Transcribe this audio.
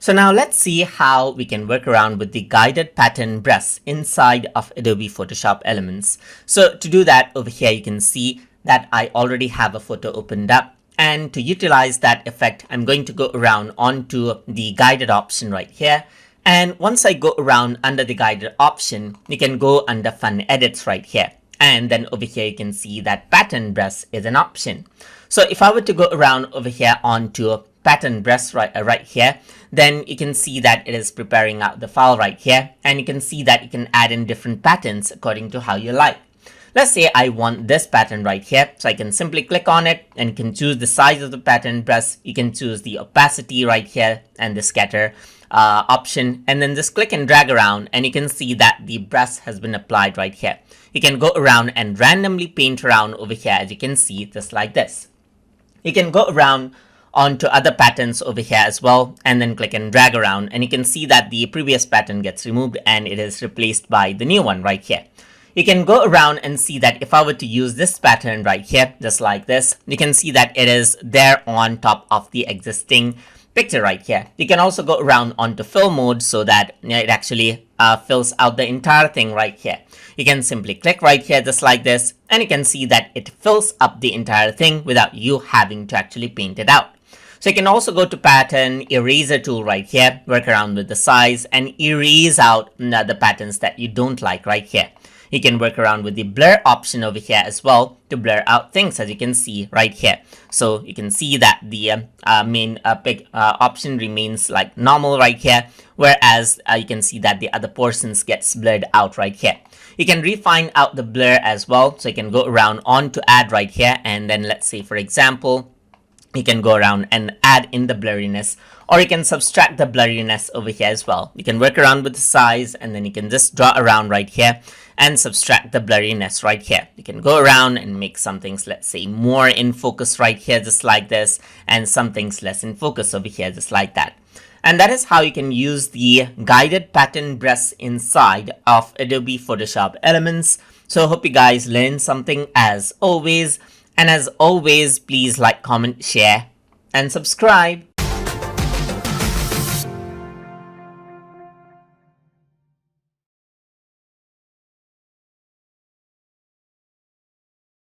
So now let's see how we can work around with the guided pattern brush inside of Adobe Photoshop Elements. So to do that, over here you can see that I already have a photo opened up, and to utilize that effect I'm going to go around onto the guided option right here. And once I go around under the guided option, you can go under fun edits right here. And then over here you can see that pattern brush is an option. So if I were to go around over here onto pattern brush right here, then you can see that it is preparing out the file right here, and you can see that you can add in different patterns according to how you like. Let's say I want this pattern right here, so I can simply click on it and can choose the size of the pattern brush. You can choose the opacity right here and the scatter option, and then just click and drag around, and you can see that the brush has been applied right here. You can go around and randomly paint around over here, as you can see, just like this. You can go around onto other patterns over here as well, and then click and drag around, and you can see that the previous pattern gets removed and it is replaced by the new one right here. You can go around and see that if I were to use this pattern right here, just like this, you can see that it is there on top of the existing picture right here. You can also go around onto fill mode so that it actually fills out the entire thing right here. You can simply click right here just like this, and you can see that it fills up the entire thing without you having to actually paint it out. So you can also go to pattern eraser tool right here, work around with the size and erase out the patterns that you don't like right here. You can work around with the blur option over here as well to blur out things, as you can see right here. So you can see that the main option remains like normal right here, whereas you can see that the other portions gets blurred out right here. You can refine out the blur as well, so you can go around on to add right here, and then let's say for example you can go around and add in the blurriness, or you can subtract the blurriness over here as well. You can work around with the size, and then you can just draw around right here and subtract the blurriness right here. You can go around and make some things, let's say, more in focus right here just like this, and some things less in focus over here just like that. And that is how you can use the guided pattern brush inside of Adobe Photoshop Elements. So I hope you guys learned something as always. And as always, please like, comment, share, and subscribe.